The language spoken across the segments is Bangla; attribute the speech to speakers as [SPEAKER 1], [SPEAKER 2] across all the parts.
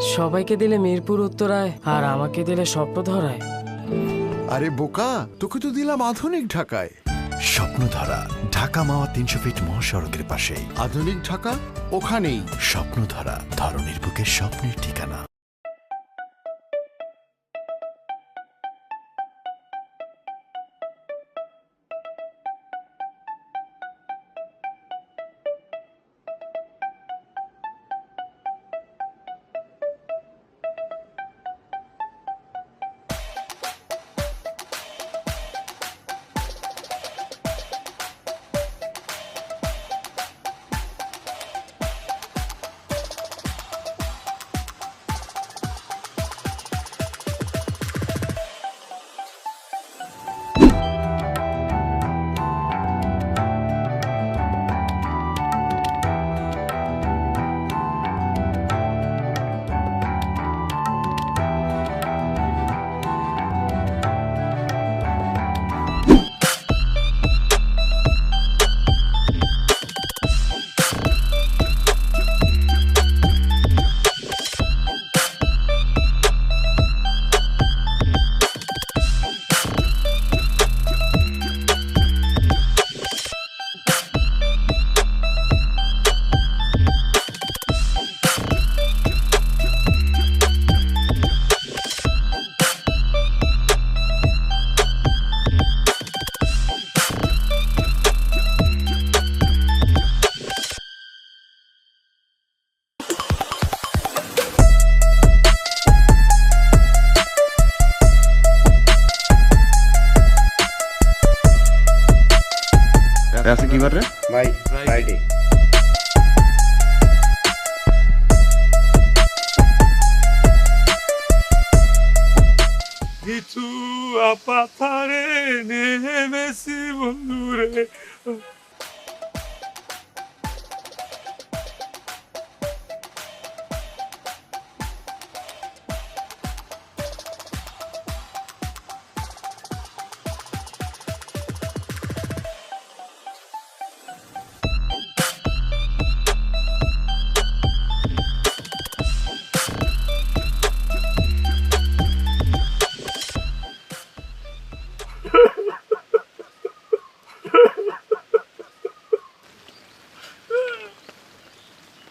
[SPEAKER 1] সবাইকে দিলে মিরপুর উত্তরায় আর আমাকে দিলে স্বপ্নধরায়।
[SPEAKER 2] আরে বোকা, তোকে তো দিলাম আধুনিক ঢাকায়।
[SPEAKER 3] স্বপ্নধারা, ঢাকা মাওয়া 300 ফিট মহাসড়কের পাশেই।
[SPEAKER 2] আধুনিক ঢাকা ওখানেই।
[SPEAKER 3] স্বপ্নধারা, ধরনীর বুকে স্বপ্নের ঠিকানা।
[SPEAKER 4] আছে কি বার রে
[SPEAKER 5] ভাই ফ্রাইডে।
[SPEAKER 6] কিছু আপাথারে নেমেছি বন্ধুরে।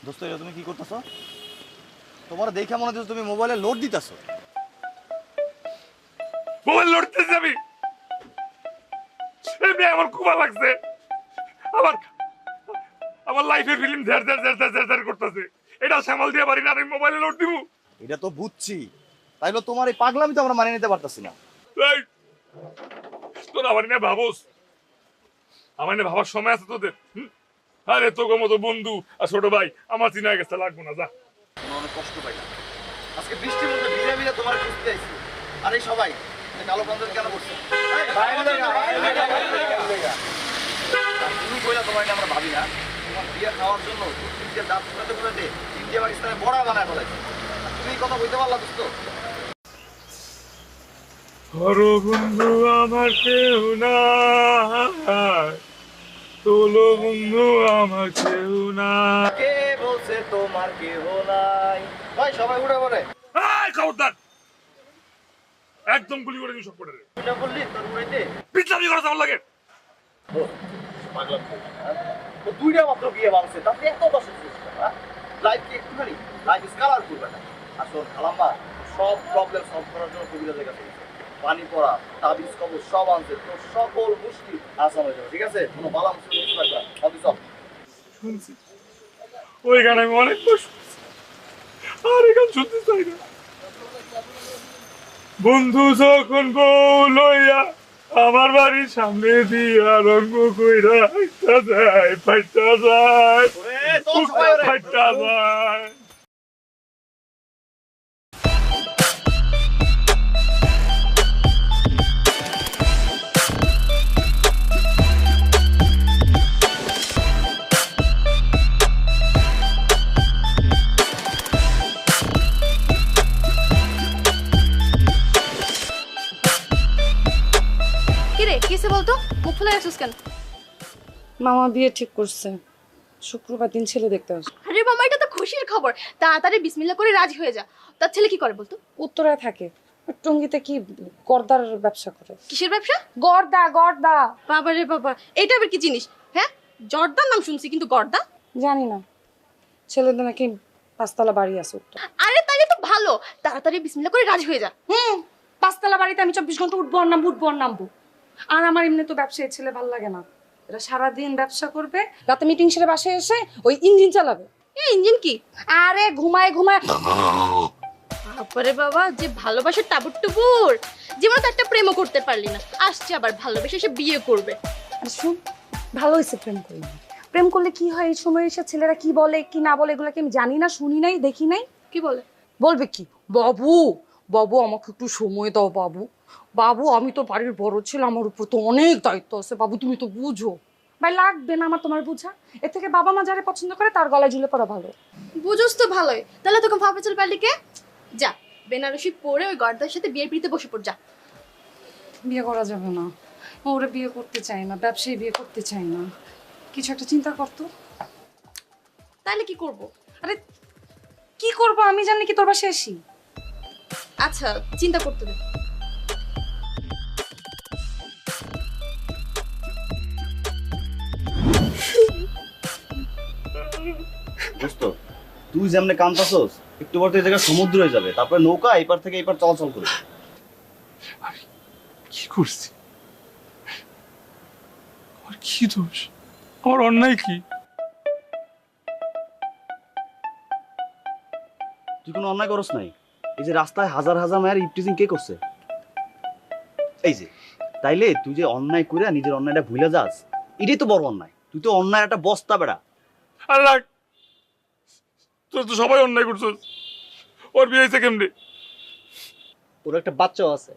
[SPEAKER 4] দোস্ত, এটা তুমি কি করতেছো? তোমার দেখে মনে হচ্ছে তুমি মোবাইলে লোড দিতেছো।
[SPEAKER 6] মোবাইল লড়তে যাবি? এমনি আমার খুব ভালো লাগছে। আমার আমার লাইফের ফিল্ম ঝাড় ঝাড় ঝাড় ঝাড় ঝাড় করতেছে। এটা সামাল দিয়ে পারি না, আমি মোবাইলে লোড দিব।
[SPEAKER 4] এটা তো বুঝছি, তাইলে তোমার এই পাগলামি তো আমরা মানিয়ে নিতে পারতাছি না।
[SPEAKER 6] তোর আমার নিয়ে ভাবোস? আমার নিয়ে ভাবার সময় আছে তোদের? আরে তোকে মতো বন্ধু আর ছোট ভাই আমার চিনা গেছে, লাগবো না, যা।
[SPEAKER 4] অনেক কষ্ট পাইলাম আজকে বৃষ্টির মধ্যে ভিজে ভিজে তোমার খুঁজতে আইছি। আর এই সবাই কালো পাঞ্জাবি কেন করছে? তুমি কইলা তোমার আমরা ভাবি না। তোমার বিয়ে খাওয়ার জন্য তিনটে দাঁত ফুটাতে ফুটাতে তিনটে পাকিস্তানে বড়া বানায় ফেলাইছে। তুমি এই কথা বলতে পারলা দোস্ত?
[SPEAKER 6] বন্ধু আমার কেউ না, তোলো বন্ধু আমার কেউ না।
[SPEAKER 4] কে বলছে তোমার কেহ নাই? ভাই সবাই উঠে পড়ে।
[SPEAKER 6] খবরদার, একদম গুলি করে দিই সব করে।
[SPEAKER 4] এটা বললি তোর উড়াইতে
[SPEAKER 6] পিছলামি করা আমার লাগে।
[SPEAKER 4] তো দুইটা মাত্র বিয়ে ভাঙছে, তাতে এত দশ লাইফ কি একটুখানি? লাইফ ইজ কালারফুল বেটা। আসল খালাম্মা সব প্রবলেম সলভ করার জন্য কবিরাজের কাছে গেছে। পানি পড়া, তাবিজ কবর সব আনছে। তোর সকল মুশকিল আসান হয়ে যাবে, ঠিক আছে? কোনো বালা মুশকিল মিস রাখবা না। সবই সব
[SPEAKER 6] শুনছি ওই গান আমি অনেক কষ্ট করছি, আর এই গান শুনতে চাই না। বন্ধু যখন বউ লইয়া আমার বাড়ির সামনে দিয়া রঙ্গ কইরা ফাইটা যায়, ফাইটা যায়, ফাইটা যায়।
[SPEAKER 7] কিসে বলতো? মুখ ফুলে রাখছিস কেন?
[SPEAKER 8] মামা বিয়ে ঠিক করছে, শুক্রবার দিন ছেলে দেখতে আসবে।
[SPEAKER 7] আরে মামা, এটা তো খুশির খবর, তাড়াতাড়ি বিসমিল্লাহ করে রাজি হয়ে যা। তার ছেলে কি করে বলতো?
[SPEAKER 5] উত্তরায় থাকে, টঙ্গিতে কি গর্দার ব্যবসা করে।
[SPEAKER 7] কিসের ব্যবসা?
[SPEAKER 5] গর্দা গর্দা।
[SPEAKER 7] বাবা রে বাবা, এটা আবার কি জিনিস? হ্যাঁ, জর্দার নাম শুনছি, কিন্তু গর্দা
[SPEAKER 5] জানি না। ছেলেদের নাকি 5 তলা বাড়ি আছে উত্তর।
[SPEAKER 7] আরে তাইলে তো ভালো, তাড়াতাড়ি বিসমিল্লাহ করে রাজি হয়ে যা।
[SPEAKER 5] 5 তলা বাড়িতে আমি 24 ঘন্টা উঠবো আর নামবো। আর আমার এমনি তো ব্যবসায়ী ছেলে ভালো লাগে না। এরা সারাদিন ব্যবসা করবে, রাতে মিটিং সেরে বাসায় এসে ওই ইঞ্জিন চালাবে।
[SPEAKER 7] এই ইঞ্জিন কি?
[SPEAKER 5] আরে ঘুমায়
[SPEAKER 7] বাবারে বাবা, যে ভালোবাসার টাবুর টুবুর, জীবনে তো একটা প্রেমও করতে পারলি না, আসছে আবার ভালোবেসে সে বিয়ে করবে।
[SPEAKER 5] আর শুন, ভালো হয়েছে প্রেম করি। প্রেম করলে কি হয় এই সময় এসে ছেলেরা কি বলে কি না বলে এগুলো কি আমি জানি না, শুনি নাই, দেখি নাই।
[SPEAKER 7] কি বলে?
[SPEAKER 5] বলবে কি, বাবু আমাকে একটু সময় দাও বাবু আমি তো বাড়ির বড় ছেলে, আমার উপর তো অনেক দায়িত্ব আছে বাবু, তুমি তো বুঝো। ভাই লাগবে না আমার তোমার বুঝা, এর থেকে বাবা মা যারা পছন্দ করে তার গলায় ঝুলে পড়া ভালো।
[SPEAKER 7] বুঝোস তো ভালোই, তাহলে তোকে ভাবে চল পারলি কে? যা বেনারসি পরে ওই গর্দার সাথে বিয়ের পিড়িতে বসে পড় যা।
[SPEAKER 5] বিয়ে করা যাবে না, ওরে বিয়ে করতে চাই না, ব্যবসায়ী বিয়ে করতে চাই না, কিছু একটা চিন্তা করতো।
[SPEAKER 7] তাহলে কি করব?
[SPEAKER 5] আরে কি করবো আমি জানি কি তোর বাসায় আসি?
[SPEAKER 7] আচ্ছা চিন্তা করতে দে।
[SPEAKER 4] দোস্ত, তুই যেমনে কান্তাছস, একটু পর তো এই জায়গা সমুদ্র হয়ে যাবে, তারপরে নৌকা এপার থেকে এপার চলাচল করবে।
[SPEAKER 6] কি করছি? আমার কি দোষ? আমার অন্যায় কি?
[SPEAKER 4] তুই কোনো অন্যায় করস নাই। এই যে রাস্তায় হাজার হাজার মায়ের ইপটিজিং কে করছে? এই যে, তাইলে তুই যে অন্যায় করে নিজের অন্যায়টা ভুলে যাস, এটাই তো বড় অন্যায়। তুই তো অন্যায় একটা বস্তা বেড়া।
[SPEAKER 6] আর রাখ, তোর তো সবাই অন্যায় করছিস। ওর বিয়ে হয়েছে কেমনে?
[SPEAKER 4] ওর একটা বাচ্চাও আছে।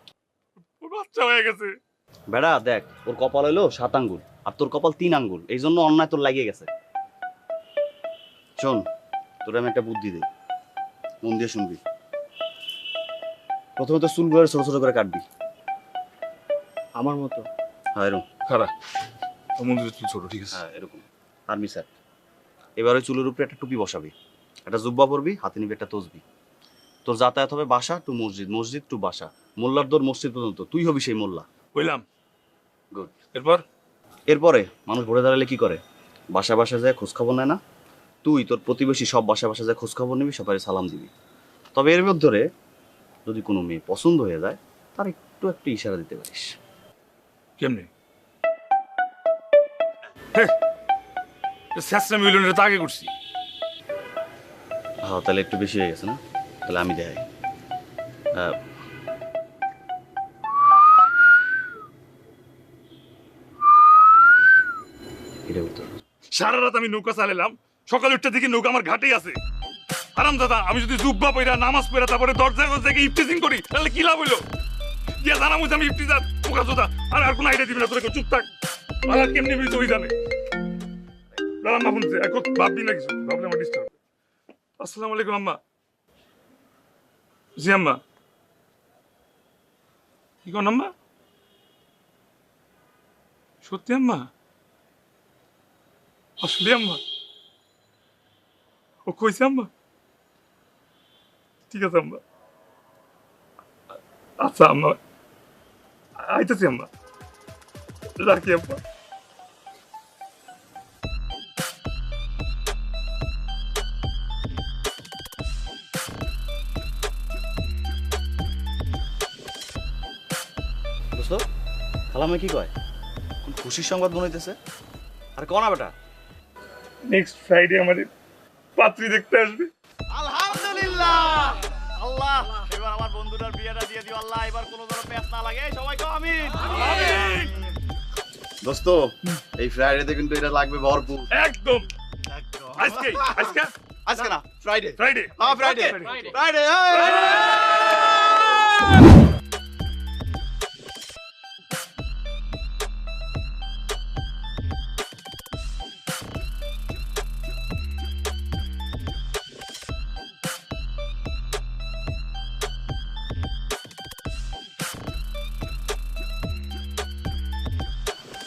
[SPEAKER 6] ওর বাচ্চা হয়ে গেছে।
[SPEAKER 4] বেড়া দেখ, ওর কপাল হলো 7 আঙ্গুল আর তোর কপাল 3 আঙ্গুল, এই জন্য অন্যায় তোর লাগিয়ে গেছে। শোন, তোর আমি একটা বুদ্ধি দিই, মন দিয়ে শুনবি। প্রথমে তো চুলগুলো ছোট ছোট করে কাটবি,
[SPEAKER 8] আমার মতো।
[SPEAKER 4] হ্যাঁ এরকম।
[SPEAKER 6] খারাপ, মন্দিরের চুল ছোট, ঠিক আছে?
[SPEAKER 4] হ্যাঁ এরকম আর্মি স্যার। এবার ওই চুলের উপরে একটা টুপি বসাবি, একটা জুব্বা পরবি, হাতে নিবি একটা তসবি। তোর যাতায়াত হবে বাসা টু মসজিদ, মসজিদ টু বাসা, মোল্লার দৌড় মসজিদ পর্যন্ত, তুই হবি সেই মোল্লা।
[SPEAKER 6] বললাম
[SPEAKER 4] গুড।
[SPEAKER 6] এরপর
[SPEAKER 4] এরপরে মানুষ ভরে দাঁড়ালে কি করে? বাসা বাসা যায় খোঁজ খবর নেয় না? তুই তোর প্রতিবেশী সব বাসা বাসা যায় খোঁজ খবর নিবি, সবাই সালাম দিবি। তবে এর মধ্যে যদি কোনো মেয়ে পছন্দ হয়ে যায়, তার একটু একটু ইশারা দিতে পারিস।
[SPEAKER 6] কেমনে? শেষরা মিলনের তো আগে করছি।
[SPEAKER 4] হ্যাঁ তাহলে একটু বেশি হয়ে গেছে না? তাহলে আমি দেখাই। এটা উত্তর।
[SPEAKER 6] সারা রাত আমি নৌকা চালালাম, সকাল উঠতে দেখি নৌকা আমার ঘাটেই আছে। আরাম দাদা, আমি যদি জুব্বা পইরা নামাজ পড়া তারপরে দরজায় দরজায় ইফতিজিং করি, তাহলে কি লাভ হইলো? গিয়া জানা মুঝে আমি ইফতিজার পোকা চোদা। আর কোনো আইডিয়া দিবি না, তোর চুপ থাক। আর কেমনি বলি তুই জানে। দাঁড়ান না শুনছে, এখন ভাববি না কিছু, ভাবলে আমার ডিস্টার্ব। আসসালামু আলাইকুম আম্মা। জি আম্মা। কি কোন আম্মা? সত্যি আম্মা? আসলে আম্মা? ও কইছে আম্মা? ঠিক আছে আম্মা। আচ্ছা আম্মা, আইতেছি আম্মা, রাখি আম্মা।
[SPEAKER 4] দোস্ত, খালামে কি কয়? কোন খুশির সংবাদ মনে আর কো না বেটা?
[SPEAKER 6] নেক্সট ফ্রাইডে আমাদের পাত্রী দেখতে আসবে।
[SPEAKER 4] আলহামদুলিল্লাহ। আল্লাহ এবার আমার বন্ধুটার বিয়েটা দিয়ে দিও আল্লাহ, এবার কোনো ধরনের পেছ না লাগে। সবাই কও আমিন। আমিন। দোস্ত, এই ফ্রাইডেতে কিন্তু এটা লাগবে ভরপুর।
[SPEAKER 6] একদম। আজকে আজকে
[SPEAKER 4] আজকে না, ফ্রাইডে।
[SPEAKER 6] ফ্রাইডে।
[SPEAKER 4] হ্যাঁ ফ্রাইডে। ফ্রাইডে।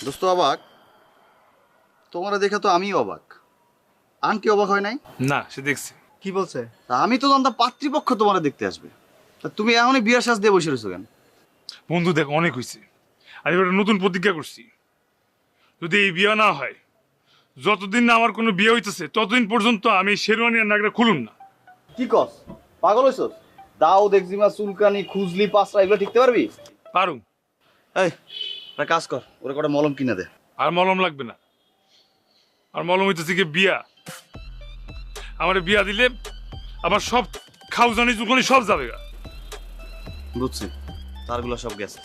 [SPEAKER 4] দোস্ত অবাক, তোমরা দেখে তো আমিও অবাক। আন্টি অবাক হয় নাই?
[SPEAKER 6] না, সে দেখছে।
[SPEAKER 8] কি বলছে?
[SPEAKER 4] তা আমি তো জানতাম পাত্রীপক্ষ তোমার দেখতে আসবে, তা তুমি এখনই বিয়ের শ্বাস দিয়ে বসে রয়েছো কেন?
[SPEAKER 6] বন্ধু দেখ, অনেক হয়েছে, আমি একটা নতুন প্রতিজ্ঞা করছি, যদি এই বিয়ে না হয়, যতদিন না আমার কোনো বিয়ে হইতেছে ততদিন পর্যন্ত আমি শেরওয়ানি আর নাগরা খুলুম না।
[SPEAKER 4] কি কস, পাগল হইছস? দাউদ, একজিমা, চুলকানি, খুজলি, পাঁচরা এগুলো ঠিকতে পারবি?
[SPEAKER 6] পারুম।
[SPEAKER 4] এই একটা কাজ কর, ওরা কটা মলম কিনে দে।
[SPEAKER 6] আর মলম লাগবে না, আর মলম হইতেছে কি বিয়া। আমার বিয়া দিলে আবার সব খাউজানি চুলকানি সব যাবে গা।
[SPEAKER 4] বুঝছি, তারগুলো সব গেছে।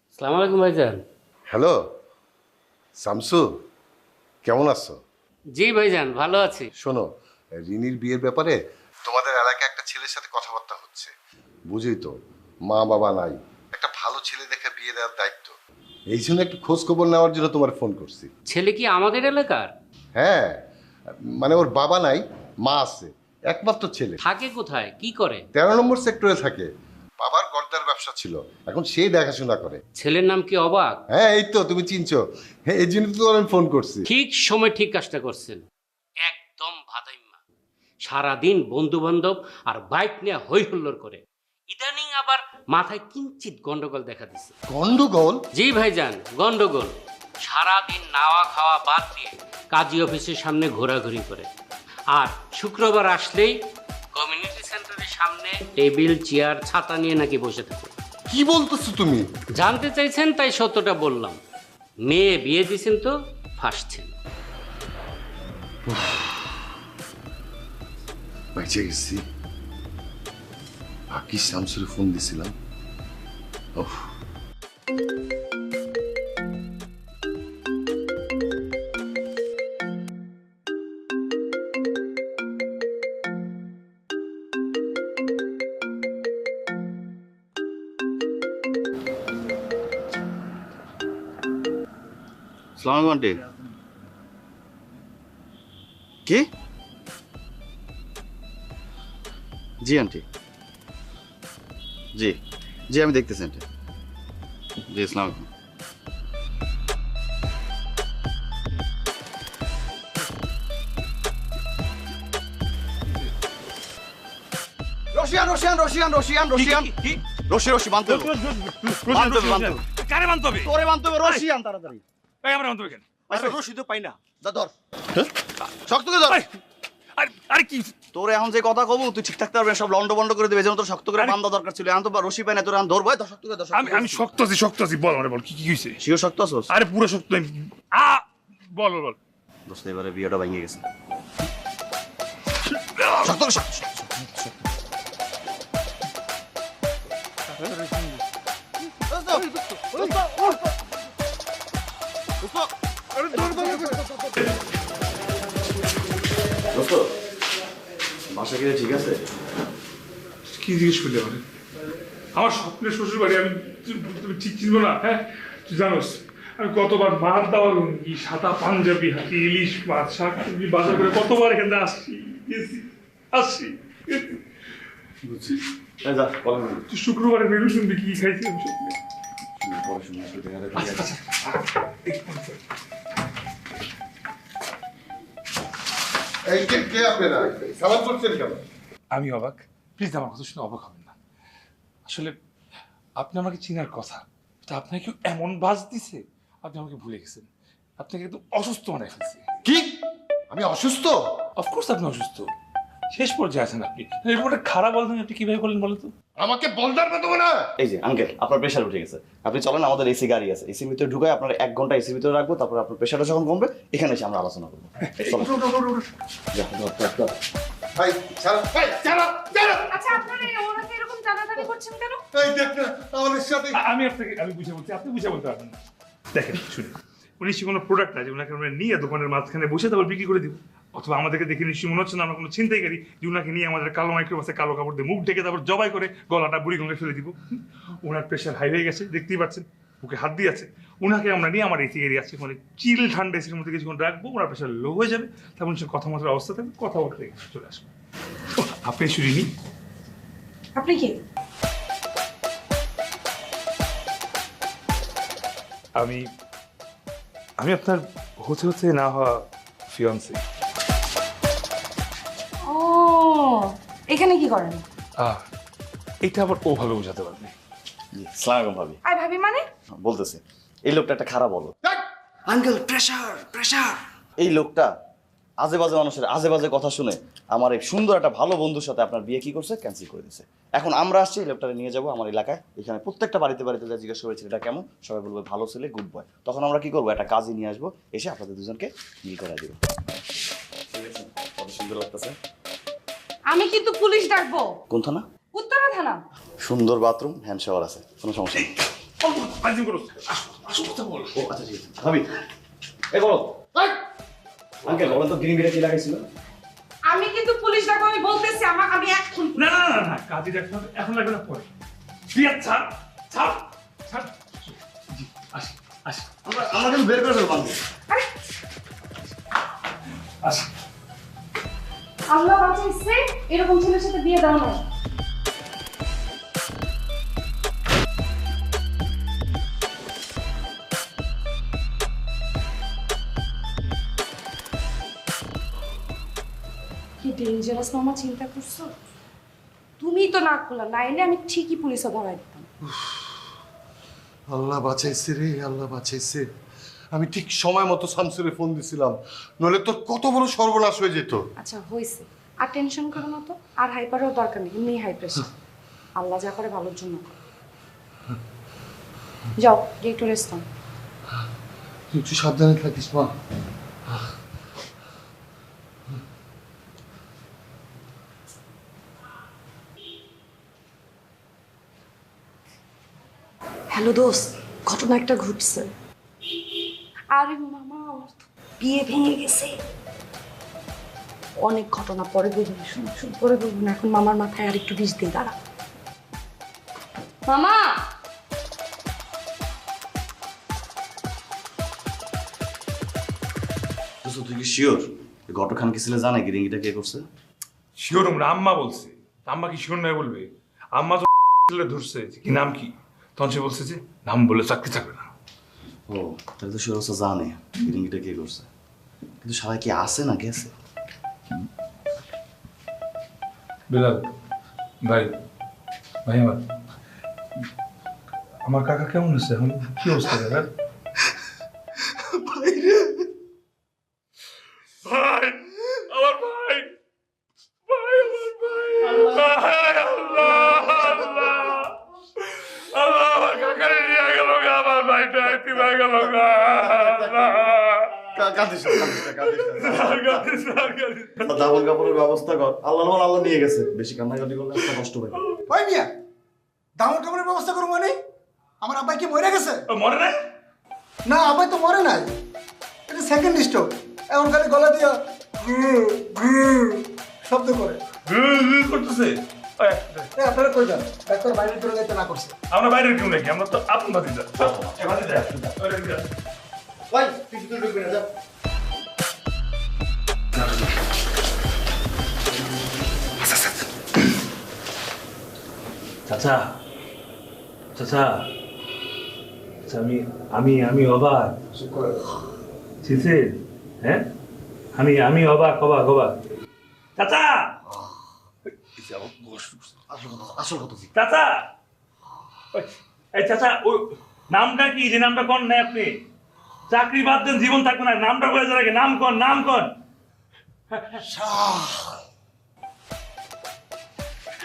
[SPEAKER 9] আসসালামু আলাইকুম ভাইজান।
[SPEAKER 10] হ্যালো শামসু, কেমন আছো?
[SPEAKER 9] জি ভাইজান, ভালো আছি।
[SPEAKER 10] শোনো, রিনির বিয়ের ব্যাপারে তোমাদের এলাকায় একটা ছেলের সাথে কথাবার্তা হচ্ছে, বুঝই তো, মা বাবা নাই, একটা ভালো ছেলে দেখে বিয়ে দেওয়ার দায়িত্ব। এই জন্য একটু খোঁজ খবর নেওয়ার জন্য তোমার ফোন করছি।
[SPEAKER 9] ছেলে কি আমাদের এলাকার?
[SPEAKER 10] হ্যাঁ, মানে ওর বাবা নাই, মা আছে, একমাত্র ছেলে।
[SPEAKER 9] থাকে কোথায়, কি করে?
[SPEAKER 10] 13 নম্বর সেক্টরে থাকে। বাবার গর্দার ব্যবসা ছিল, এখন সেই দেখাশোনা করে।
[SPEAKER 9] ছেলের নাম কি অবাক?
[SPEAKER 10] হ্যাঁ, এই তো তুমি চিনছো। হ্যাঁ, এই জন্য তো আমি ফোন করছি।
[SPEAKER 9] ঠিক সময় ঠিক কাজটা করছেন, একদম ভাদাইম্মা। সারাদিন বন্ধু বান্ধব আর বাইক নিয়ে হই হুল্লোড় করে, ইদানিং আবার মাথায় কিঞ্চিত গন্ডগোল দেখা দিচ্ছে।
[SPEAKER 10] গন্ডগোল?
[SPEAKER 9] জি ভাইজান, গন্ডগোল। সারাদিন নাওয়া খাওয়া বাদ দিয়ে কাজী অফিসের সামনে ঘোরাঘুরি করে, আর শুক্রবার আসলেই কমিউনিটি সেন্টারের সামনে টেবিল চেয়ার ছাতা নিয়ে নাকি বসে থাকে।
[SPEAKER 10] কি বলতেছো তুমি?
[SPEAKER 9] জানতে চাইছেন তাই সত্যটা বললাম। মেয়ে বিয়ে দিয়েছেন তো ফাঁসছেন।
[SPEAKER 10] বেঁচে গেছি। বাকি শামসুরে ফোন দিছিলাম। ওহ,
[SPEAKER 4] সালাম আন্টি। কি? জি আন্টি, জি জি আমি দেখতেছি আন্টি। জি আসসালামু আলাইকুম। Russian Russian Russian Russian Russian রশি রশি বানতে হবে।
[SPEAKER 6] কারে মানতে হবে?
[SPEAKER 4] তোরে বানতে হবে, রশিয়ান তাড়াতাড়ি।
[SPEAKER 6] এই আমরা মানতে হবে কেন?
[SPEAKER 4] আরে রশি তো পাই না, যা ধর। শক্ত করে ধর।
[SPEAKER 6] আরে কি
[SPEAKER 4] তোরে এখন যে কথা কব তুই ঠিক থাকতে পারবি না, সব লন্ড বন্ড করে দেবে। যেমন তোর শক্ত করে বান্ধা দরকার ছিল, এখন তো রশি পাই না, তোর এখন ধরবো। ধর শক্ত করে ধর।
[SPEAKER 6] আমি শক্ত আছি, বল আমারে, বল কি কি হইছে?
[SPEAKER 4] শিওর শক্ত আছোস?
[SPEAKER 6] আরে পুরো শক্ত আমি। বল বল।
[SPEAKER 4] দোস্ত এবারে বিয়েটা ভেঙে গেছে। শক্ত করে শক্ত। দোস্ত বাসা গিয়ে ঠিক আছে?
[SPEAKER 6] কি জিজ্ঞেস করলি আমারে? আমার স্বপ্নের শ্বশুর বাড়ি, আমি তুমি ঠিক চিনবো না? হ্যাঁ, তুই জানোস আমি কতবার মাছ দেওয়া লুঙ্গি, সাদা পাঞ্জাবি, হাতি, ইলিশ মাছ, শাক সবজি বাজার করে কতবার এখানে আসছি, আসছি।
[SPEAKER 4] বুঝছি। যা বলেন,
[SPEAKER 6] তুই শুক্রবারে মেনু শুনবি কি খাইছি আমি স্বপ্নে।
[SPEAKER 4] পড়াশোনা শুরু করে
[SPEAKER 10] এই কে আপনারা সালাম করছেন কেন?
[SPEAKER 6] আমি অবাক, প্লিজ আমার কথা শুনে অবাক হবেন না। আসলে আপনি আমাকে চিনার কথা, তা আপনাকে এমন বাজ দিছে, আপনি আমাকে ভুলে গেছেন। আপনাকে একদম অসুস্থ বানায় ফেলছে।
[SPEAKER 10] কি? আমি অসুস্থ?
[SPEAKER 6] অফকোর্স আপনি অসুস্থ, শেষ পর্যায়ে আছেন আপনি। এরকম একটা খারাপ বলতেন, আপনি কিভাবে করলেন বলেন তো?
[SPEAKER 10] আমাকে বলদার না দেবো না।
[SPEAKER 4] এই যে আঙ্কেল, আপনার প্রেশার উঠে গেছে, আপনি চলেন, আমাদের এসি গাড়ি আছে, এসির ভিতরে ঢুকায় আপনার 1 ঘন্টা এসির ভিতরে রাখবো, তারপর আপনার প্রেশারটা যখন কমবে এখানে এসে আমরা আলোচনা করবো। যা, ধর।
[SPEAKER 10] ভাই ছাড়া, ভাই ছাড়া, ছাড়া।
[SPEAKER 5] আচ্ছা আপনারা ওনাকে এরকম টানাটানি করছেন কেন?
[SPEAKER 10] এই দেখ না, আমাদের সাথে।
[SPEAKER 6] আমি বুঝে বলছি, আপনি বুঝে বলতে পারবেন না। দেখেন শুনুন, উনি সে কোনো প্রোডাক্ট না যে ওনাকে আমরা নিয়ে দোকানের মাঝখানে বসে তারপর বিক্রি করে দিব, অথবা আমাদেরকে দেখে নিশ্চয়ই মনে হচ্ছে না আমরা কোনো ছিনতাইকারী যে ওনাকে নিয়ে আমাদের কালো মাইক্রোবাসে কালো কাপড় দিয়ে মুখ ঢেকে তারপর জবাই করে গলাটা বুড়ি গঙ্গে ফেলে দিব। ওনার প্রেশার হাই হয়ে গেছে, দেখতেই পাচ্ছেন, বুকে হাত দিয়ে আছে। ওনাকে আমরা নিয়ে আমার এসি এরিয়া আছে, মানে চিল ঠান্ডা এসির মধ্যে কিছুক্ষণ রাখবো, ওনার প্রেশার লো হয়ে যাবে, তারপর কথা মাত্র অবস্থা থাকবে, কথাবার্তা চলে আসবে। আপনি শুনিনি?
[SPEAKER 5] আপনি কি?
[SPEAKER 6] আমি আমি আপনার হতে হতে না হওয়া ফিয়ান্সি।
[SPEAKER 5] ও, এখানে কি করেন?
[SPEAKER 6] এটা আবার ওভাবে বোঝাতে পারবে।
[SPEAKER 4] সালাম ভাবি।
[SPEAKER 5] আই ভাবি মানে?
[SPEAKER 4] বলতেছে এই লোকটা একটা খারাপ হলো।
[SPEAKER 3] Uncle pressure pressure.
[SPEAKER 4] এই লোকটা আজে বাজে মানুষের আজে বাজে কথা শুনে আমার এই সুন্দর একটা ভালো বন্ধুর সাথে আপনার বিয়ে কি করছে, ক্যান্সেল করে দিয়েছে। এখন আমরা আসছি এই লোকটাকে নিয়ে যাবো আমার এলাকায়, এখানে প্রত্যেকটা বাড়িতে বাড়িতে যা জিজ্ঞাসা করেছিল এটা কেমন, সবাই বলবে ভালো ছেলে, গুড বয়। তখন আমরা কি করবো, একটা কাজে নিয়ে আসবো, এসে আপনাদের দুজনকে বিয়ে করে দিব। ঠিক আছে, কত সুন্দর লাগতেছে।
[SPEAKER 5] আমি কিন্তু পুলিশ ডাকবো।
[SPEAKER 4] কোন থানা?
[SPEAKER 5] উত্তরা থানা।
[SPEAKER 4] সুন্দর বাথরুম, হ্যান্ড শাওয়ার আছে, কোনো সমস্যা নেই। ও আচ্ছা ঠিক আছে ভাবি, এই বলো আঙ্কেল বলেন তো গ্রিন বিটা কি লাগাইছিল?
[SPEAKER 5] আমি কিন্তু পুলিশ ডাকবো, আমি বলতেছি আমি এখন।
[SPEAKER 6] না না না না, কাজে দেখতে হবে, এখন লাগবে না, পরে। বিয়ে ছাড় ছাড় ছাড়। জি আসি আসি।
[SPEAKER 4] আমরা কিন্তু বের করে দেবো আঙ্কেল।
[SPEAKER 6] আসি।
[SPEAKER 5] আল্লাহ বাঁচাইছে, এরকম ছেলের সাথে বিয়ে দাও না। কি ডেঞ্জারাস মামা, চিন্তা করছো? তুমি তো না খোলা, নাইলে আমি ঠিকই পুলিশে ধরাই দিতাম।
[SPEAKER 10] আল্লাহ বাঁচাইছে রে, আল্লাহ বাঁচাইছে। আমি ঠিক সময় মতো শামসুরে ফোন দিছিলাম, নইলে তোর কত বড় সর্বনাশ হয়ে যেত।
[SPEAKER 5] আচ্ছা হয়েছে, আর টেনশন করো না তো, আর হাইপারও দরকার নেই, এমনি হাই প্রেশার। আল্লাহ যা করে ভালোর জন্য করে। যাও গিয়ে একটু রেস্ট নাও।
[SPEAKER 10] তুই একটু সাবধানে থাকিস মা।
[SPEAKER 5] হ্যালো দোস্ত, ঘটনা একটা ঘটছে। আরে মামা, আমার তো বিয়ে ভেঙে গেছে। অনেক ঘটনা পরে বলবো, শুন পরে বলবো না, এখন মামার মাথায় আর একটু বিষ দিয়ে দাঁড়া। মামা
[SPEAKER 4] তুই কি শিওর ঘটখান কি ছেলে জানে গিরিঙ্গিটা কে করছে?
[SPEAKER 6] শিওর না, আম্মা বলছে। আম্মা কি শিওর নয় বলবে? আম্মা তো ধরছে কি নাম কি, তখন সে বলছে যে নাম বলে চাকরি থাকবে না।
[SPEAKER 4] ও তাহলে তো শিওর জানে গিরিঙ্গিটা কে করছে, কিন্তু সবাই কি আসে না গেছে?
[SPEAKER 6] বেলাল ভাই, ভাই আমার কাকা কেমন আছে এখন, কি অবস্থা কাকার? ভাই আমার ভাই, ভাই আমার ভাই, ভাই আল্লাহ আল্লাহ আল্লাহ, আমার কাকারে নিয়ে গেল গা, আমার ভাইটা আইতে না গেল গা।
[SPEAKER 4] দাবল কাপড়ের ব্যবস্থা কর, আল্লাহ আল্লাহ নিয়ে গেছে, বেশি কান্নাকাটি করলে একটা কষ্ট পাই।
[SPEAKER 11] ওই মিয়া, দামন কাপড়ের ব্যবস্থা করবো মানে? আমার আব্বাই কি মরে গেছে?
[SPEAKER 6] মরে নাই?
[SPEAKER 11] না, আব্বাই তো মরে নাই, এটা সেকেন্ড স্ট্রোক। এখন খালি গলা দিয়া শব্দ করে
[SPEAKER 6] করতেছে।
[SPEAKER 11] আপনারা কই যান? ডাক্তার বাইরে চলে যাইতে না করছে।
[SPEAKER 6] আমরা বাইরের কেউ নাকি, আমরা তো আপন ভাতিজা।
[SPEAKER 4] ভাই তুই ভিতরে ঢুকবি না, যা।
[SPEAKER 12] চাচা চাচা, আমি আমি আমি অবাক। শিশির, হ্যাঁ আমি অবাক অবাক অবাক। চাচা
[SPEAKER 4] আসল কথা কি?
[SPEAKER 12] চাচা, এই চাচা ওই নামটা কি, যে নামটা কোন নাই আপনি? চাকরি বাদ দেন, জীবন থাকবে না, নামটা বলে যারা নাম কন, নাম কন।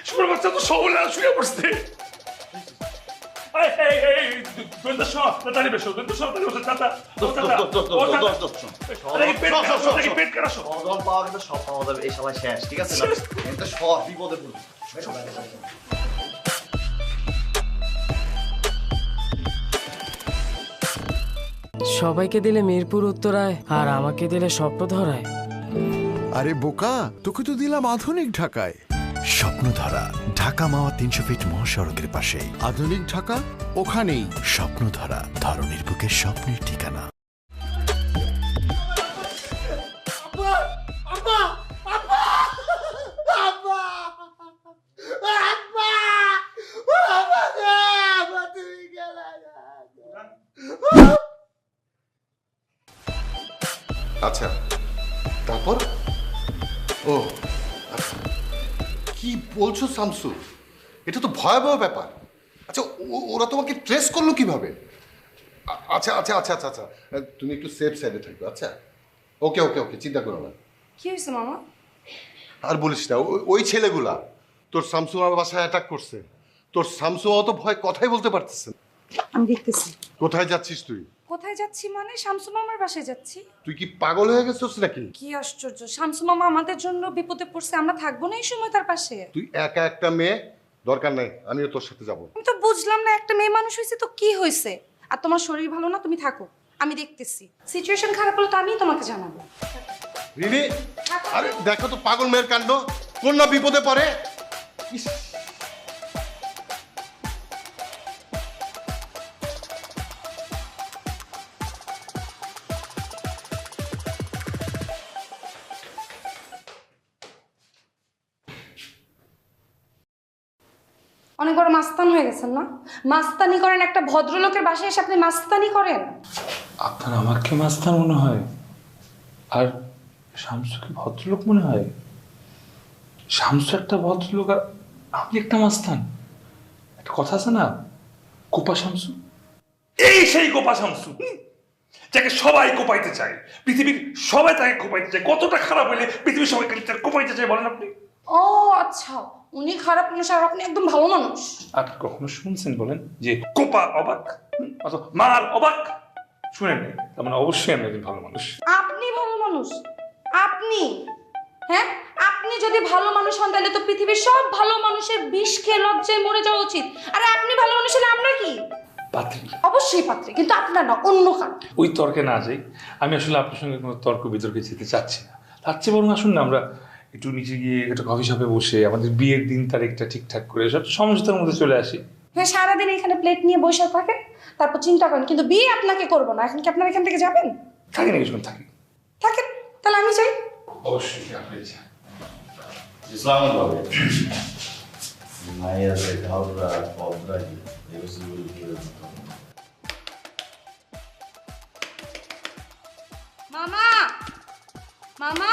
[SPEAKER 6] শুনে বাচ্চা তো সবলে শুয়ে পড়ছে।
[SPEAKER 4] এই সবাই শেষ, ঠিক আছে না? সব বিপদে পড়বে।
[SPEAKER 1] সবাইকে দিলে মিরপুর উত্তরায়, আর আমাকে দিলে স্বপ্ন ধরায়।
[SPEAKER 2] আরে বোকা, তোকে তো দিলাম আধুনিক ঢাকায়।
[SPEAKER 3] স্বপ্নধারা ঢাকা মাওয়া 300 ফিট মহাসড়কের পাশেই।
[SPEAKER 2] আধুনিক ঢাকা ওখানেই।
[SPEAKER 3] স্বপ্নধারা, ধরনের বুকের স্বপ্নের ঠিকানা।
[SPEAKER 10] আচ্ছা, তারপর? ও আচ্ছা। কি বলছো শামসু? এটা তো ভয়াবহ ব্যাপার। আচ্ছা, ওরা তোমাকে ট্রেস করলো কিভাবে? আচ্ছা আচ্ছা আচ্ছা আচ্ছা আচ্ছা, তুমি একটু সেফ সাইডে থাকবে। আচ্ছা, ওকে ওকে ওকে, চিন্তা করো না।
[SPEAKER 5] কি হয়েছে মামা?
[SPEAKER 10] আর বলিস না, ওই ছেলেগুলা তোর শামসু আমার বাসায় অ্যাটাক করছে। তোর শামসু অত ভয় কথাই বলতে পারতেছে না।
[SPEAKER 5] আমি দেখতেছি।
[SPEAKER 10] কোথায় যাচ্ছিস তুই?
[SPEAKER 5] কোথায় যাচ্ছি মানে শামসু মামার বাসায় যাচ্ছি।
[SPEAKER 10] তুই কি পাগল হয়ে গেছিস নাকি?
[SPEAKER 5] কি আশ্চর্য, শামসু মামা আমাদের জন্য বিপদে পড়ছে, আমরা থাকবো না এই সময় তার পাশে?
[SPEAKER 10] তুই একা একটা মেয়ে, দরকার নাই, আমিও তোর সাথে যাব।
[SPEAKER 5] আমি তো বুঝলাম না, একটা মেয়ে মানুষ হয়েছে তো কি হয়েছে? আর তোমার শরীর ভালো না, তুমি থাকো, আমি দেখতেছি। সিচুয়েশন খারাপ হলে তো আমিই তোমাকে জানাবো।
[SPEAKER 10] রিনি, আরে দেখো তো পাগল মেয়ের কাণ্ড, কোন না বিপদে পড়ে। ইস,
[SPEAKER 5] অনেক বড় মাস্তান হয়ে গেছেন না? মাস্তানি করেন, একটা ভদ্রলোকের বাসায় এসে আপনি মাস্তানি করেন।
[SPEAKER 12] আপনার আমাকে মাস্তান মনে হয়, আর শামসুকে ভদ্রলোক মনে হয়? শামসু একটা ভদ্রলোক আর আপনি একটা মাস্তান। একটা কথা আছে না, কোপা শামসু। এই সেই কোপা শামসু, যাকে সবাই কোপাইতে চায়, পৃথিবীর সবাই তাকে কোপাইতে চায়। কতটা খারাপ হলে পৃথিবীর সবাই তাকে কোপাইতে চায় বলেন আপনি?
[SPEAKER 5] ও আচ্ছা, উনি খারাপ মানুষ আর আপনি একদম ভালো মানুষ।
[SPEAKER 12] আপনি কখনো শুনছেন বলেন যে কোপা অবাক অথবা মার অবাক? শুনেন নাই, তার মানে অবশ্যই আমি একজন ভালো মানুষ।
[SPEAKER 5] আপনি ভালো মানুষ? আপনি? হ্যাঁ, আপনি যদি ভালো মানুষ হন তাহলে তো পৃথিবীর সব ভালো মানুষের বিষ খেয়ে লজ্জায় মরে যাওয়া উচিত। আর আপনি ভালো মানুষ হলে আমরা কি?
[SPEAKER 12] পাত্রী।
[SPEAKER 5] অবশ্যই পাত্রী, কিন্তু আপনার না, অন্য কার।
[SPEAKER 12] ওই তর্কে না যাই, আমি আসলে আপনার সঙ্গে কোনো তর্ক বিতর্কে যেতে চাচ্ছি না। তার চেয়ে বরং আসুন না আমরা একটু নিচে গিয়ে একটা কফি শপে বসে আমাদের বিয়ের দিন তারিখটা ঠিকঠাক করে সব সমঝোতার মধ্যে চলে আসি।
[SPEAKER 5] হ্যাঁ, সারাদিন এখানে প্লেট নিয়ে বসে থাকেন, তারপর চিন্তা করেন, কিন্তু বিয়ে আপনাকে করবো না। এখন কি আপনার এখান থেকে যাবেন?
[SPEAKER 12] থাকি না কিছুক্ষণ থাকি।
[SPEAKER 5] থাকেন, তাহলে আমি যাই।
[SPEAKER 12] অবশ্যই আপনি যান।
[SPEAKER 4] ইসলাম বাবু মায়ের ধাওরা পদ্রাই এরসুল
[SPEAKER 5] মামা, মামা,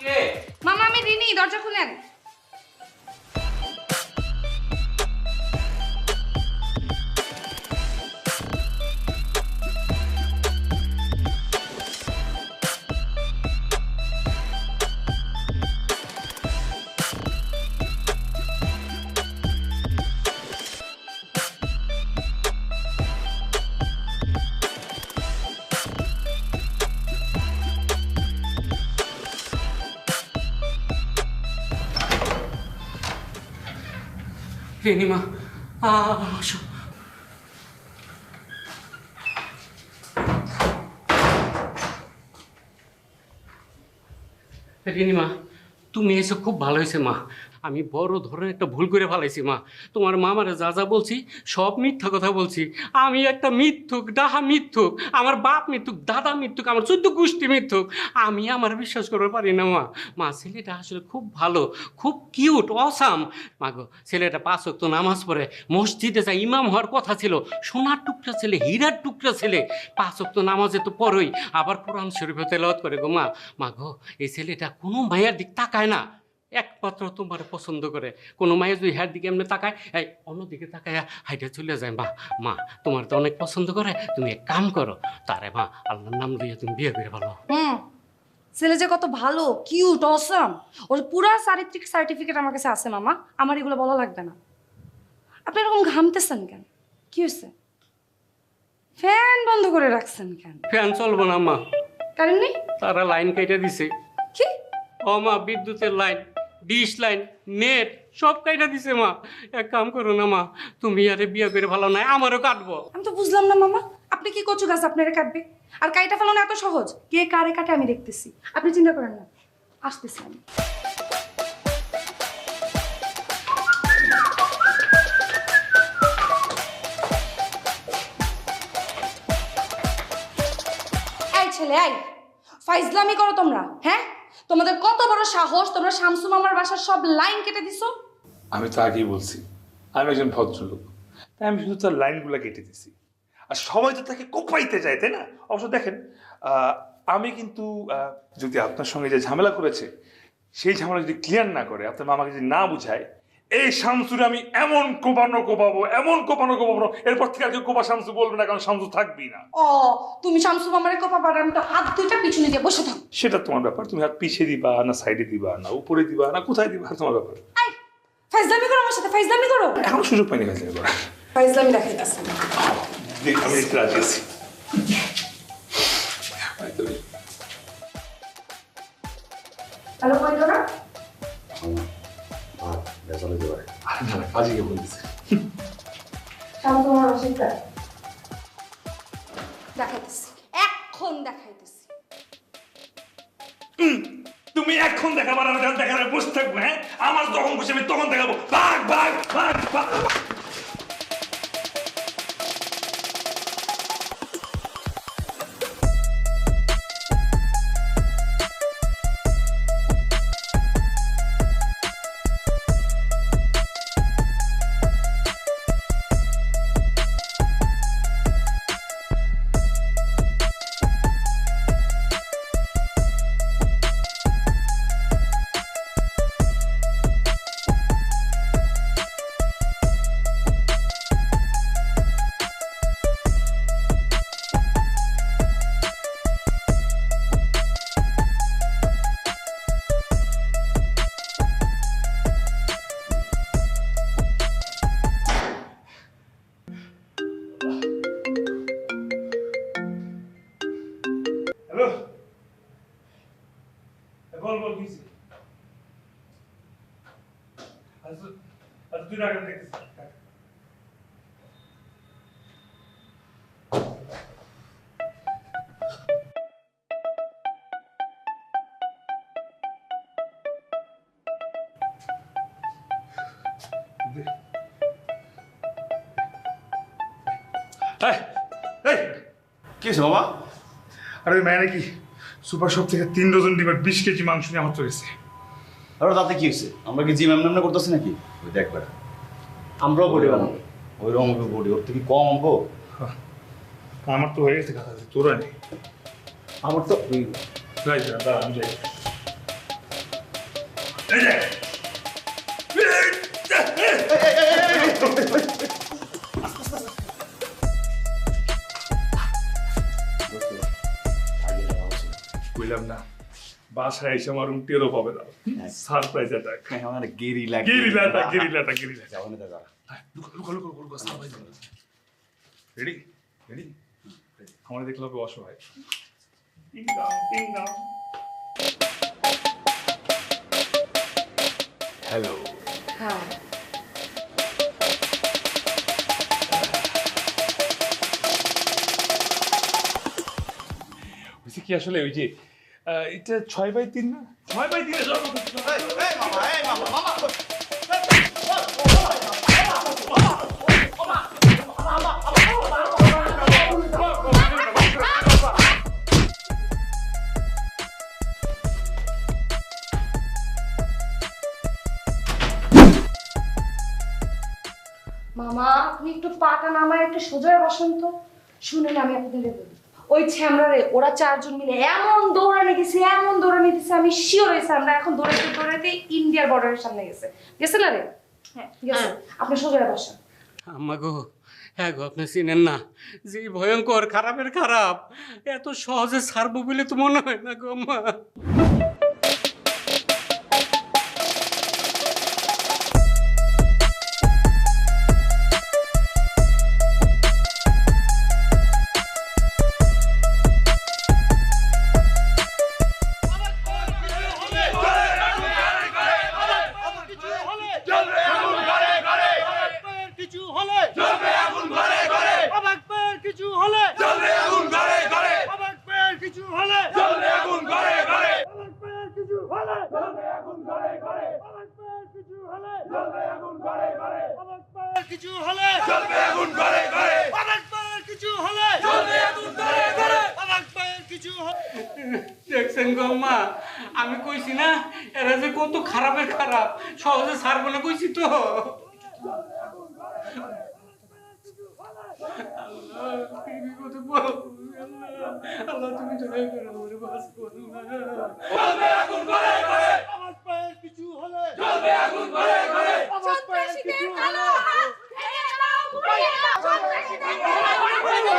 [SPEAKER 9] কে?
[SPEAKER 5] মামা, আমি রিনি, দরজা খুলেন।
[SPEAKER 9] রেনিমা, আসো। রেনিমা, তুমি এসে খুব ভালো হয়েছে মা। আমি বড় ধরনের একটা ভুল করে ফেলাইছি মা। তোমার মামারে যা যা বলছি সব মিথ্যা কথা বলছি। আমি একটা মিথ্যুক, ডাহা মিথ্যুক, আমার বাপ মিথ্যুক, দাদা মিথ্যুক, আমার 14 গোষ্ঠী মিথ্যুক। আমি আমার বিশ্বাস করতে পারি না মা। মা, ছেলেটা আসলে খুব ভালো, খুব কিউট, অসাম। মা গো, ছেলেটা 5 ওয়াক্ত নামাজ পড়ে, মসজিদে যায়, ইমাম হওয়ার কথা ছিল। সোনার টুকরা ছেলে, হীরার টুকরা ছেলে। 5 ওয়াক্ত নামাজে তো পড়েই, আবার কোরআন শরীফে তেলাওয়াত করে গো মা। মা গো, এই ছেলেটা কোনো মায়ের দিক তাকায় না, একমাত্র তোমার পছন্দ করে। কোনো মায়ের যদি হ্যার দিকে এমনি তাকায়, এই অন্যদিকে তাকায় হাইটা চলে যায়। মা, মা তোমার তো অনেক পছন্দ করে, তুমি এক কাম করো, তারে মা আল্লাহর নাম দিয়ে তুমি বিয়ে করে ভালো।
[SPEAKER 5] ছেলে যে কত ভালো, কিউট, অসাম, ওর পুরা চারিত্রিক সার্টিফিকেট আমার কাছে আছে মামা। আমার এগুলো বলা লাগবে না। আপনি এরকম ঘামতেছেন কেন? কি হয়েছে? ফ্যান বন্ধ করে রাখছেন কেন?
[SPEAKER 9] ফ্যান চলবো না মা,
[SPEAKER 5] কারেন্ট নেই?
[SPEAKER 9] তারা লাইন কেটে দিছে।
[SPEAKER 5] কি?
[SPEAKER 9] ও মা, বিদ্যুতের লাইন, ডিশ লাইন, নেট সব কাইটা দিছে মা। এক কাম করো না মা, তুমি আরে বিয়ে করে ভালো নাই, আমারও কাটবো।
[SPEAKER 5] আমি তো বুঝলাম না মামা, আপনি কি কচু গাছ আপনারা কাটবে? আর কাইটা ফেলানো এত সহজ? কে কারে কাটে আমি দেখতেছি, আপনি চিন্তা করেন না, আসতেছি আমি। এই ছেলে, এই ফাইজলামি করো তোমরা? হ্যাঁ, তোমাদের কত বড় সাহস, তোমরা শামসু মামার বাসার সব লাইন কেটে দিছো।
[SPEAKER 12] আমি তো আগেই বলছি আমি একজন ভদ্রলোক, তাই আমি শুধু তার লাইনগুলো কেটে দিছি। আর সবাই তো তাকে কোপাইতে যায়, তাই না? অবশ্য দেখেন আমি কিন্তু যদি আপনার সঙ্গে যে ঝামেলা করেছে সেই ঝামেলা যদি ক্লিয়ার না করে, আপনার মামাকে যদি না বুঝায়, এই শামসুরে আমি এমন কোপাবো, এরপর থেকে আর কেউ কোপা শামসু বলবে না, কারণ শামসু থাকবেই না।
[SPEAKER 5] ও তুমি শামসু মামারে কোপাবার, আমি তো হাত দুইটা পিছনে দিয়ে বসে থাক।
[SPEAKER 12] সেটা তোমার ব্যাপার, তুমি হাত পিছিয়ে দিবা না সাইডে দিবা না উপরে দিবা না কোথায় দিবা, তোমার ব্যাপার।
[SPEAKER 5] ফাইজলামি করো আমার সাথে, ফাইজলামি করো।
[SPEAKER 12] এখন সুযোগ পাইনি ফাইজলামি করা।
[SPEAKER 5] ফাইজলামি দেখাইতাছি
[SPEAKER 12] আমি একটু রাজি আছি।
[SPEAKER 5] হ্যালো কই তোরা?
[SPEAKER 12] কাজে গিয়ে বলতেছি।
[SPEAKER 5] শামসু মামার রসিদটা দেখাইতেছি, এখন দেখাইতেছি।
[SPEAKER 12] তুমি এখন দেখাবার, আমি যখন দেখাবে বসে থাকবো। হ্যাঁ, আমার তখন বসে আমি তখন দেখাবো। ভাগ ভাগ ভাগ ভাগ। হ্যালো, বল কিছু। আচ্ছা তুই রাখা দেখছিস।
[SPEAKER 4] কি হয়েছে মামা?
[SPEAKER 12] আরে মেয়ে নাকি সুপার শপ থেকে 3 ডজন ডিমের 20 কেজি মাংস নিয়ে আমার চলেছে।
[SPEAKER 4] আরে তাতে কি হয়েছে? আমরা কি জিম এমন করতেছি নাকি? ওই দেখ বেটা, আমরাও বডি বানাবো, ওই রকম বডি, ওর থেকে কম অঙ্ক।
[SPEAKER 12] আমার তো হয়ে গেছে কথা, তোরা নেই।
[SPEAKER 4] আমার তো
[SPEAKER 12] যাই দাঁড়া, আমি যাই। বললাম না, বাসায় এসে আমার টেরও পাবে না। Surprise attack.
[SPEAKER 4] Guerrilla
[SPEAKER 12] ready ready, আমার দেখলে হবে অসহায়। হ্যালো।
[SPEAKER 5] হ্যাঁ
[SPEAKER 12] কি আসলে ওই যে এটা 6x3 না? 6x3 এ জন্ম।
[SPEAKER 5] মামা আপনি একটু পাটা নামায় একটু সোজা বসেন তো। শুনেন আমি আপনাদের বলি, ওই ছ্যামরারে ওরা 4 জন মিলে এমন দৌড়ানি দিছে, আমি শিওর হয়েছে আমরা এখন দৌড়াইতে ইন্ডিয়ার বর্ডারের সামনে গেছে না রে? হ্যাঁ গেছে। আপনি সোজা বসেন।
[SPEAKER 9] আম্মা গো, হ্যাঁ গো, আপনি চিনেন না যে ভয়ঙ্কর খারাপের খারাপ এত সহজে ছাড়বো বলে তো মনে হয় না গো আম্মা। দেখছেন গো আম্মা, আমি কইছি না এরা যে কত খারাপের খারাপ, সহজে ছাড়বো না কইছি তো। আল্লাহ, কি বিপদে পড়ব।
[SPEAKER 12] আল্লাহ তুমি দয়া করে আমার বাস করো
[SPEAKER 5] সন্ত্রাসীদের কালো হাত ভেঙে দাও, গুঁড়িয়ে দাও, সন্ত্রাসীদের কালো হাত ভেঙে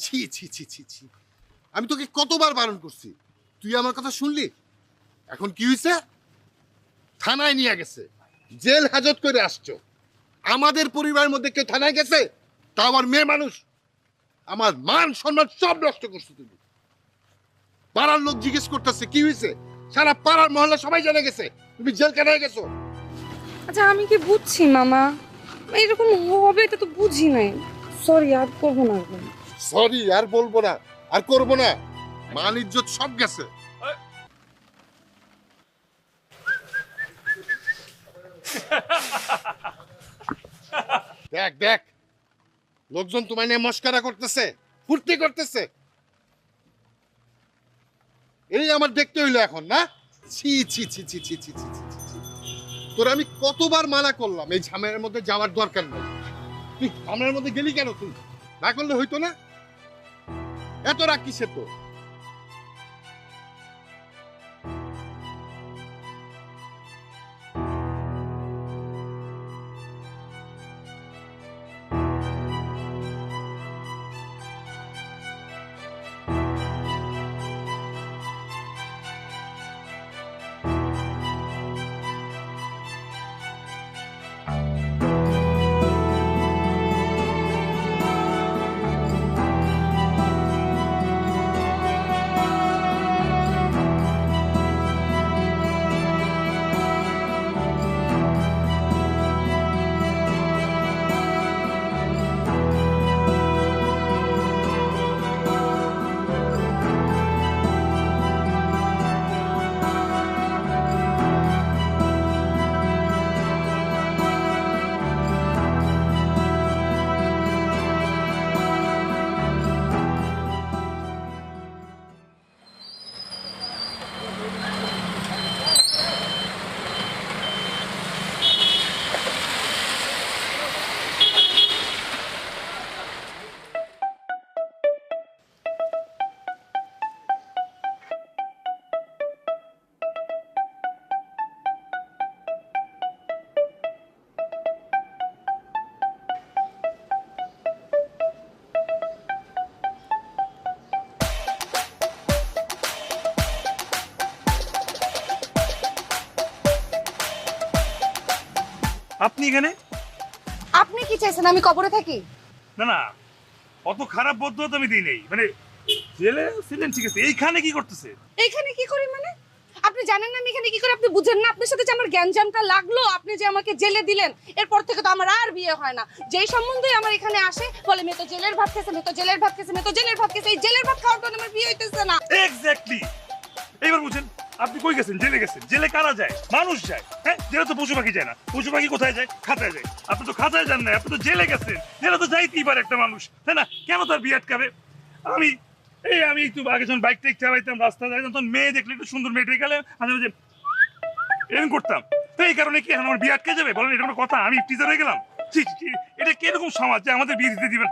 [SPEAKER 10] ছি ছি ছি ছি ছি, আমি তোকে কতবার বারণ করছি, তুই আমার কথা শুনলি? এখন কি হয়েছে? থানায় নিয়ে গেছে, জেল হাজত করে আসছো। আমাদের পরিবারের মধ্যে কেউ থানায় গেছে? তা আমার মেয়ে মানুষ, আমার মান সম্মান সব নষ্ট করছো তুমি। পাড়ার লোক জিজ্ঞেস করতেছে কি হয়েছে, সারা পাড়ার মহল্লা সবাই জেনে গেছে তুমি জেল কাটায় গেছো।
[SPEAKER 5] আচ্ছা আমি কি বুঝছি মামা, এরকম হবে এটা তো বুঝি নাই। সরি, আর করবো না।
[SPEAKER 10] সরি আর বলবো না, আর করবো না, মান ইজ্জত সব গেছে। দেখ দেখ, লোকজন তোমায় নিয়ে মস্কারা করতেছে, ফুর্তি করতেছে। এই আমার দেখতে হইলো এখন না? ছি ছি ছি ছি ছি ছি ছি ছি ছি। তোর আমি কতবার মানা করলাম এই ঝামেলার মধ্যে যাওয়ার দরকার নেই, তুই ঝামেলার মধ্যে গেলি কেন? তুই না করলে হইতো না? এত রাগ কিসের তোর?
[SPEAKER 6] আপনি এখানে?
[SPEAKER 5] আপনি কি চাইছেন আমি কবরে থাকি?
[SPEAKER 6] না না, অত খারাপ বদ্ধতা আমি দিই নেই, মানে জেলে ছিলেন ঠিক আছে, এইখানে কি করতেছে?
[SPEAKER 5] এইখানে কি করি মানে? আপনি জানেন না আমি এখানে কি করে? আপনি বুঝেন না? আপনার সাথে যে আমার জ্ঞানজামটা লাগলো, আপনি যে আমাকে জেলে দিলেন, এরপর থেকে তো আমার আর বিয়ে হয় না। যেই সম্বন্ধে আমার এখানে আসে বলে মেয়ে তো জেলের ভাত খেয়েছে, মেয়ে তো জেলের ভাত খেয়েছে, মেয়ে তো জেলের ভাত খেয়েছে। এই জেলের ভাত খাওয়ার জন্য আমার বিয়ে হইতেছে না।
[SPEAKER 6] এক্স্যাক্টলি। এইবার বুঝেন, আপনি কই গেছেন? জেলে গেছেন। জেলে কারা যায়? মানুষ যায়। হ্যাঁ, জেলে তো পশু পাখি যায় না। পশু পাখি কোথায় যায়? খাতায় যায়। আপনি তো খাতায় যান না, আপনি তো জেলে গেছেন। জেলে তো যাইতেই পারে একটা মানুষ, তাই না? কেন তার বিয়ে আটকাবে? আমি একটু আগে যখন বাইক টাইক চালাইতাম, রাস্তায় যাইতাম, তখন মেয়ে দেখলে, একটু সুন্দর মেয়ে দেখে গেলে মাঝে মাঝে এরকম করতাম। তো এই কারণে কি এখন আমার বিয়ে আটকে যাবে? বলেন, এটা কোনো কথা? আমি টিচার হয়ে গেলাম? এটা কিরকম সমাজ যে আমাদের বিয়ে দিতে দিবেন?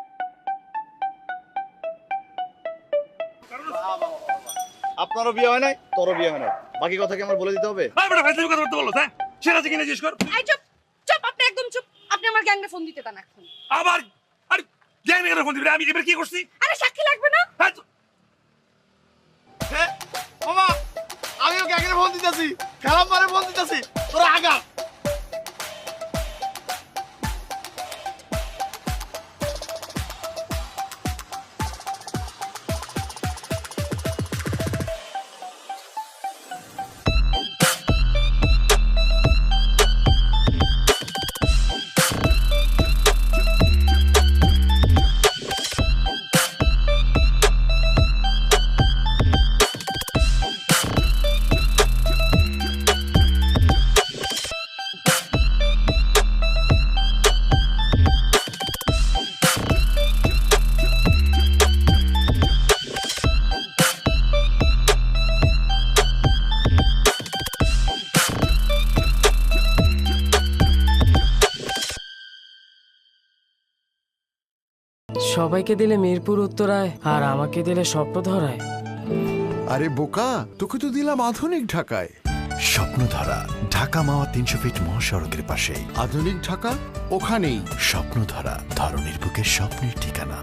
[SPEAKER 4] আপনারও বিয়ে হয় নাই, তোরও বিয়ে হয় নাই। বাকি কথা কি আমার বলে দিতে হবে?
[SPEAKER 6] এই বেটা ফাইজলামি কথা বলতে বলো, হ্যাঁ? সেরা কিনে জিজ্ঞেস কর।
[SPEAKER 5] এই চুপ চুপ, আপনি একদম চুপ। আপনি আমার গ্যাংরে ফোন দিতে দেন এখন।
[SPEAKER 6] আবার আরে গ্যাং মেরে ফোন দিবি, আমি এবার কি করছি?
[SPEAKER 5] আরে সাক্ষী লাগবে না?
[SPEAKER 6] হ্যাঁ,
[SPEAKER 4] হ্যাঁ মামা, আমিও গ্যাংরে ফোন দিতেছি, খালাম্মারে ফোন দিতেছি, তোরা আগা।
[SPEAKER 1] সবাইকে দিলে মিরপুর উত্তরায় আর আমাকে দিলে স্বপ্নধরায়।
[SPEAKER 2] আরে বোকা, তোকে তো দিলাম আধুনিক ঢাকায়।
[SPEAKER 3] স্বপ্নধারা ঢাকা মাওয়া 300 ফিট মহাসড়কের পাশেই।
[SPEAKER 2] আধুনিক ঢাকা ওখানেই।
[SPEAKER 3] স্বপ্নধারা ধরনের বুকে স্বপ্নের ঠিকানা।